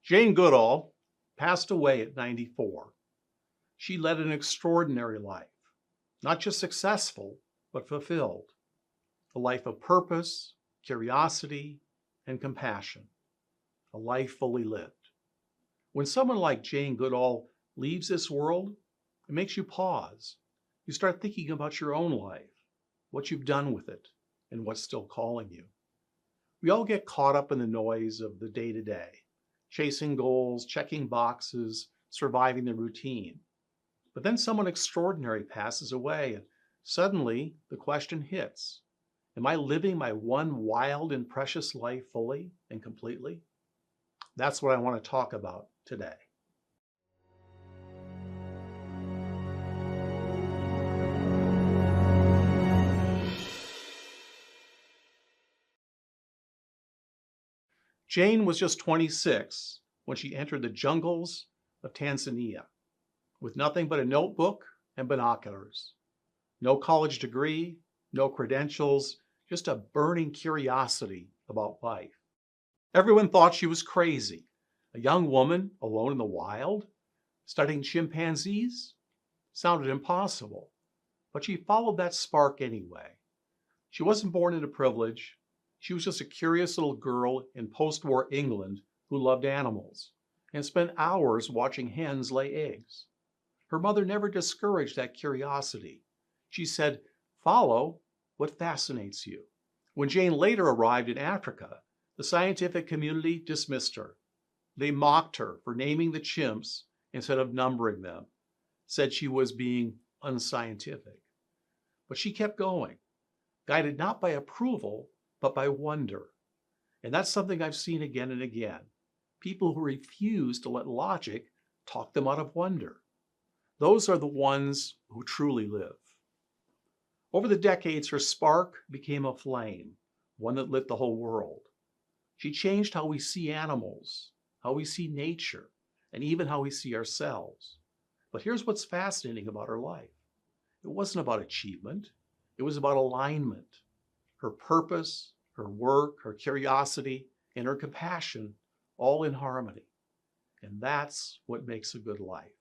Jane Goodall passed away at 94. She led an extraordinary life, not just successful, but fulfilled. A life of purpose, curiosity, and compassion. A life fully lived. When someone like Jane Goodall leaves this world, it makes you pause. You start thinking about your own life, what you've done with it, and what's still calling you. We all get caught up in the noise of the day-to-day, chasing goals, checking boxes, surviving the routine. But then someone extraordinary passes away, and suddenly the question hits. Am I living my one wild and precious life fully and completely? That's what I want to talk about today. Jane was just 26 when she entered the jungles of Tanzania with nothing but a notebook and binoculars. No college degree, no credentials, just a burning curiosity about life. Everyone thought she was crazy. A young woman alone in the wild, studying chimpanzees? Sounded impossible. But she followed that spark anyway. She wasn't born into privilege. She was just a curious little girl in post-war England who loved animals and spent hours watching hens lay eggs. Her mother never discouraged that curiosity. She said, "Follow what fascinates you." When Jane later arrived in Africa, the scientific community dismissed her. They mocked her for naming the chimps instead of numbering them, said she was being unscientific. But she kept going, guided not by approval, but by wonder. And that's something I've seen again and again. People who refuse to let logic talk them out of wonder. Those are the ones who truly live. Over the decades, her spark became a flame, one that lit the whole world. She changed how we see animals, how we see nature, and even how we see ourselves. But here's what's fascinating about her life. It wasn't about achievement. It was about alignment. Her purpose, her work, her curiosity, and her compassion, all in harmony. And that's what makes a good life.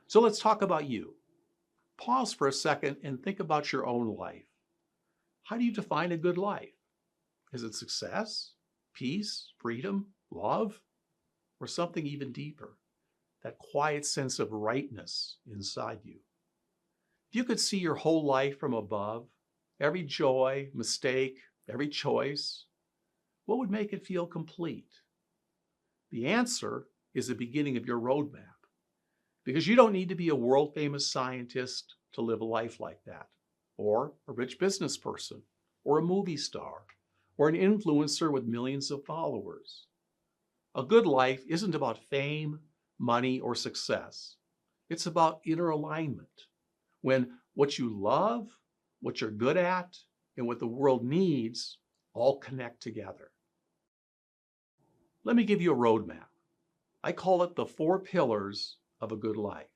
So let's talk about you. Pause for a second and think about your own life. How do you define a good life? Is it success, peace, freedom, love, or something even deeper? That quiet sense of rightness inside you. If you could see your whole life from above, every joy, mistake, every choice, what would make it feel complete? The answer is the beginning of your roadmap. Because you don't need to be a world-famous scientist to live a life like that, or a rich business person, or a movie star, or an influencer with millions of followers. A good life isn't about fame, money, or success. It's about inner alignment, when what you love, what you're good at, and what the world needs all connect together. Let me give you a roadmap. I call it the 4 pillars of a good life.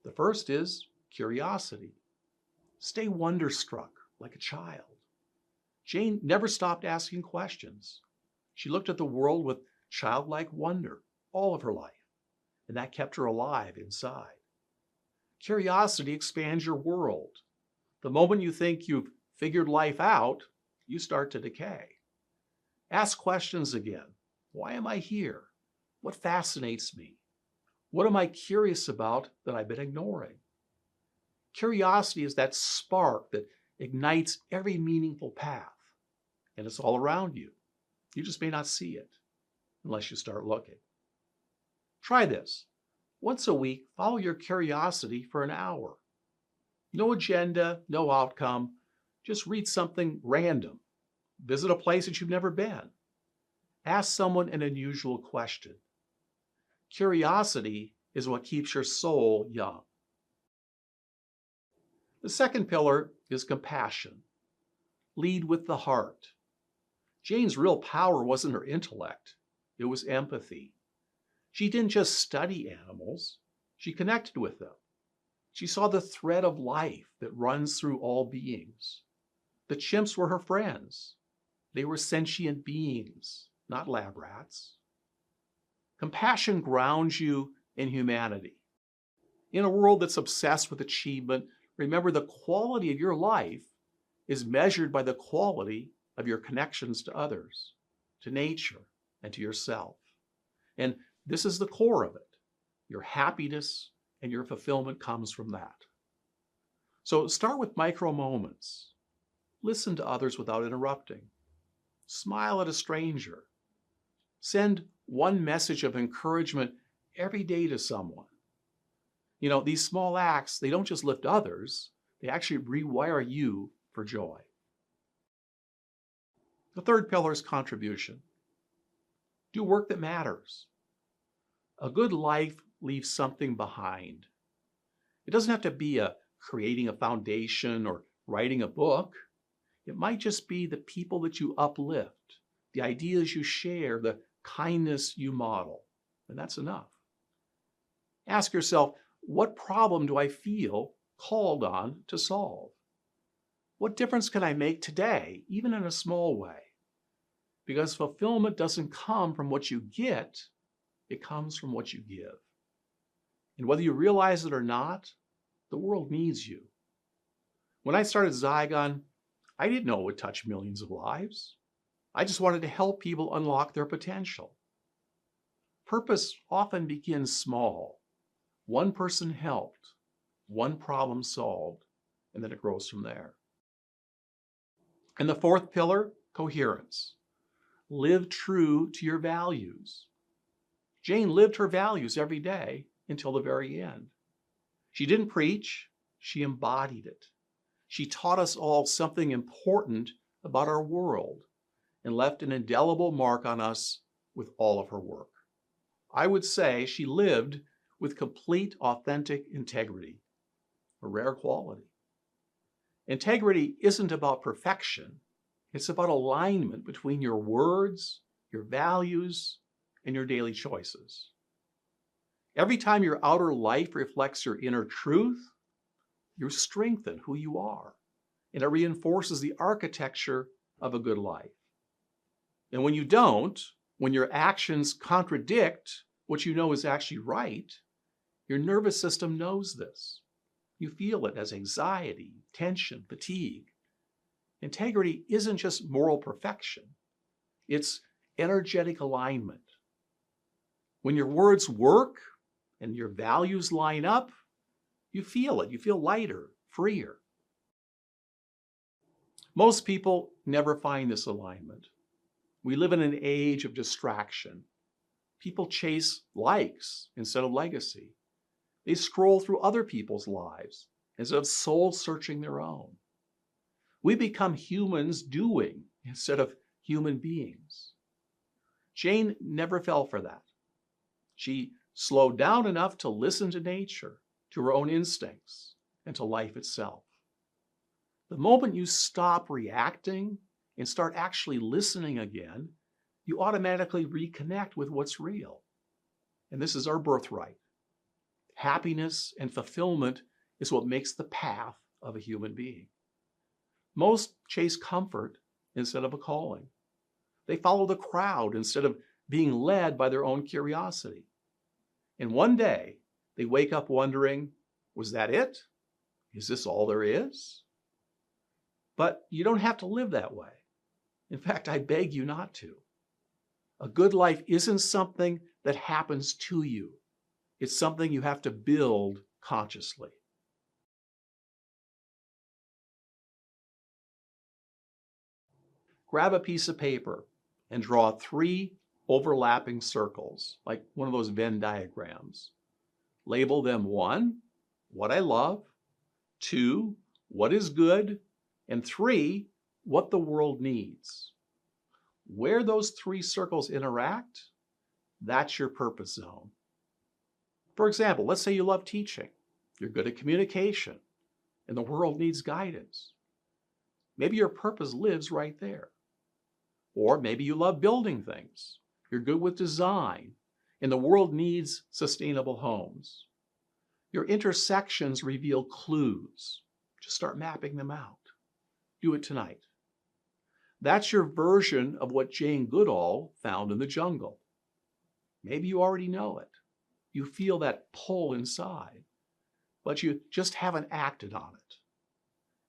The first is curiosity. Stay wonderstruck like a child. Jane never stopped asking questions. She looked at the world with childlike wonder all of her life, and that kept her alive inside. Curiosity expands your world. The moment you think you've figured life out, you start to decay. Ask questions again. Why am I here? What fascinates me? What am I curious about that I've been ignoring? Curiosity is that spark that ignites every meaningful path, and it's all around you. You just may not see it unless you start looking. Try this. Once a week, follow your curiosity for an hour. No agenda, no outcome. Just read something random. Visit a place that you've never been. Ask someone an unusual question. Curiosity is what keeps your soul young. The second pillar is compassion. Lead with the heart. Jane's real power wasn't her intellect. It was empathy. She didn't just study animals. She connected with them. She saw the thread of life that runs through all beings. The chimps were her friends. They were sentient beings, not lab rats. Compassion grounds you in humanity. In a world that's obsessed with achievement, remember the quality of your life is measured by the quality of your connections to others, to nature, and to yourself. And this is the core of it. Your happiness and your fulfillment comes from that. So start with micro moments. Listen to others without interrupting. Smile at a stranger. Send one message of encouragement every day to someone. You know, these small acts, they don't just lift others, they actually rewire you for joy. The third pillar is contribution. Do work that matters. A good life leaves something behind. It doesn't have to be creating a foundation or writing a book. It might just be the people that you uplift, the ideas you share, the kindness you model, and that's enough. Ask yourself, what problem do I feel called on to solve? What difference can I make today, even in a small way? Because fulfillment doesn't come from what you get, it comes from what you give. And whether you realize it or not, the world needs you. When I started Zygon, I didn't know it would touch millions of lives. I just wanted to help people unlock their potential. Purpose often begins small. One person helped, one problem solved, and then it grows from there. And the fourth pillar, coherence. Live true to your values. Jane lived her values every day until the very end. She didn't preach, she embodied it. She taught us all something important about our world and left an indelible mark on us with all of her work. I would say she lived with complete, authentic integrity, a rare quality. Integrity isn't about perfection. It's about alignment between your words, your values, and your daily choices. Every time your outer life reflects your inner truth, you strengthen who you are, and it reinforces the architecture of a good life. And when you don't, when your actions contradict what you know is actually right, your nervous system knows this. You feel it as anxiety, tension, fatigue. Integrity isn't just moral perfection. It's energetic alignment. When your words work and your values line up, you feel it. You feel lighter, freer. Most people never find this alignment. We live in an age of distraction. People chase likes instead of legacy. They scroll through other people's lives instead of soul-searching their own. We become humans doing instead of human beings. Jane never fell for that. She slowed down enough to listen to nature, to her own instincts, and to life itself. The moment you stop reacting and start actually listening again, you automatically reconnect with what's real. And this is our birthright. Happiness and fulfillment is what makes the path of a human being. Most chase comfort instead of a calling. They follow the crowd instead of being led by their own curiosity. And one day, they wake up wondering, was that it? Is this all there is? But you don't have to live that way. In fact, I beg you not to. A good life isn't something that happens to you. It's something you have to build consciously. Grab a piece of paper and draw 3 overlapping circles, like one of those Venn diagrams. Label them 1, what I love, 2, what is good, and 3, what the world needs. Where those 3 circles interact, that's your purpose zone. For example, let's say you love teaching. You're good at communication, and the world needs guidance. Maybe your purpose lives right there. Or maybe you love building things. You're good with design, and the world needs sustainable homes. Your intersections reveal clues. Just start mapping them out. Do it tonight. That's your version of what Jane Goodall found in the jungle. Maybe you already know it. You feel that pull inside, but you just haven't acted on it.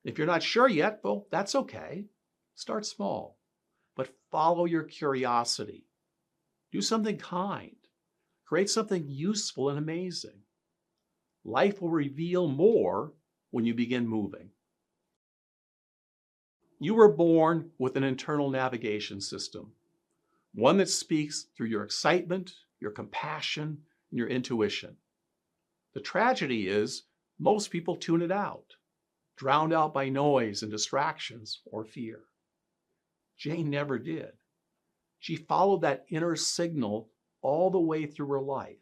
If you're not sure yet, well, that's okay. Start small, but follow your curiosity. Do something kind. Create something useful and amazing. Life will reveal more when you begin moving. You were born with an internal navigation system, one that speaks through your excitement, your compassion, and your intuition. The tragedy is most people tune it out, drowned out by noise and distractions or fear. Jane never did. She followed that inner signal all the way through her life,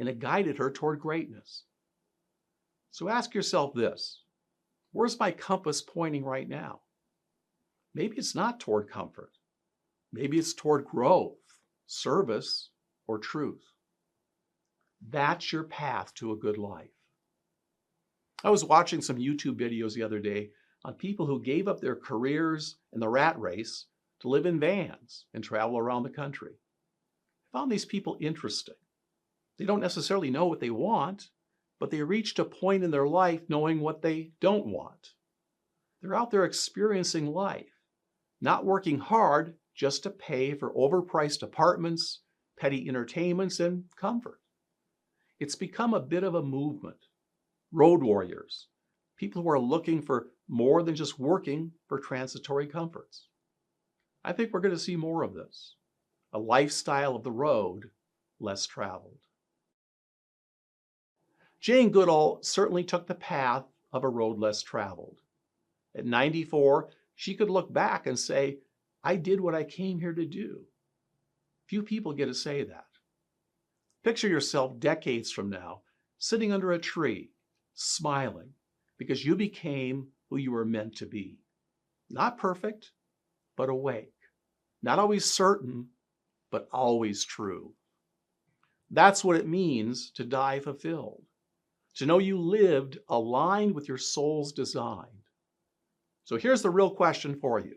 and it guided her toward greatness. So ask yourself this: where's my compass pointing right now? Maybe it's not toward comfort. Maybe it's toward growth, service, or truth. That's your path to a good life. I was watching some YouTube videos the other day on people who gave up their careers and the rat race to live in vans and travel around the country. I found these people interesting. They don't necessarily know what they want, but they reached a point in their life knowing what they don't want. They're out there experiencing life, not working hard just to pay for overpriced apartments, petty entertainments, and comfort. It's become a bit of a movement. Road warriors, people who are looking for more than just working for transitory comforts. I think we're going to see more of this. A lifestyle of the road, less traveled. Jane Goodall certainly took the path of a road less traveled. At 94, she could look back and say, I did what I came here to do. Few people get to say that. Picture yourself decades from now, sitting under a tree, smiling, because you became who you were meant to be. Not perfect, but awake. Not always certain, but always true. That's what it means to die fulfilled. To know you lived aligned with your soul's design. So here's the real question for you.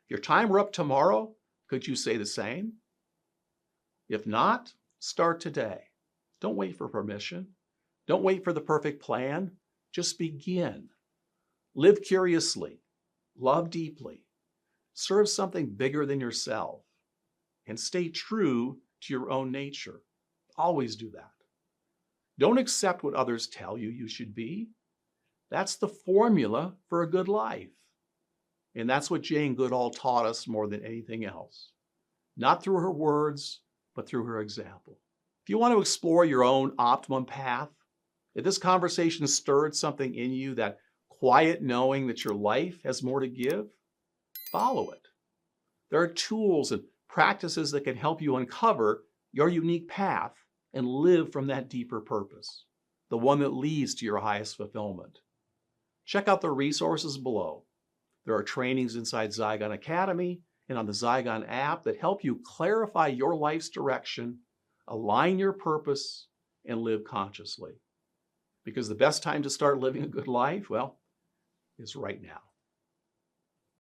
If your time were up tomorrow, could you say the same? If not, start today. Don't wait for permission. Don't wait for the perfect plan. Just begin. Live curiously. Love deeply. Serve something bigger than yourself. And stay true to your own nature. Always do that. Don't accept what others tell you you should be. That's the formula for a good life. And that's what Jane Goodall taught us more than anything else. Not through her words, but through her example. If you want to explore your own optimum path, if this conversation stirred something in you, that quiet knowing that your life has more to give, follow it. There are tools and practices that can help you uncover your unique path and live from that deeper purpose, the one that leads to your highest fulfillment. Check out the resources below. There are trainings inside Zygon Academy and on the Zygon app that help you clarify your life's direction, align your purpose, and live consciously. Because the best time to start living a good life, well, is right now.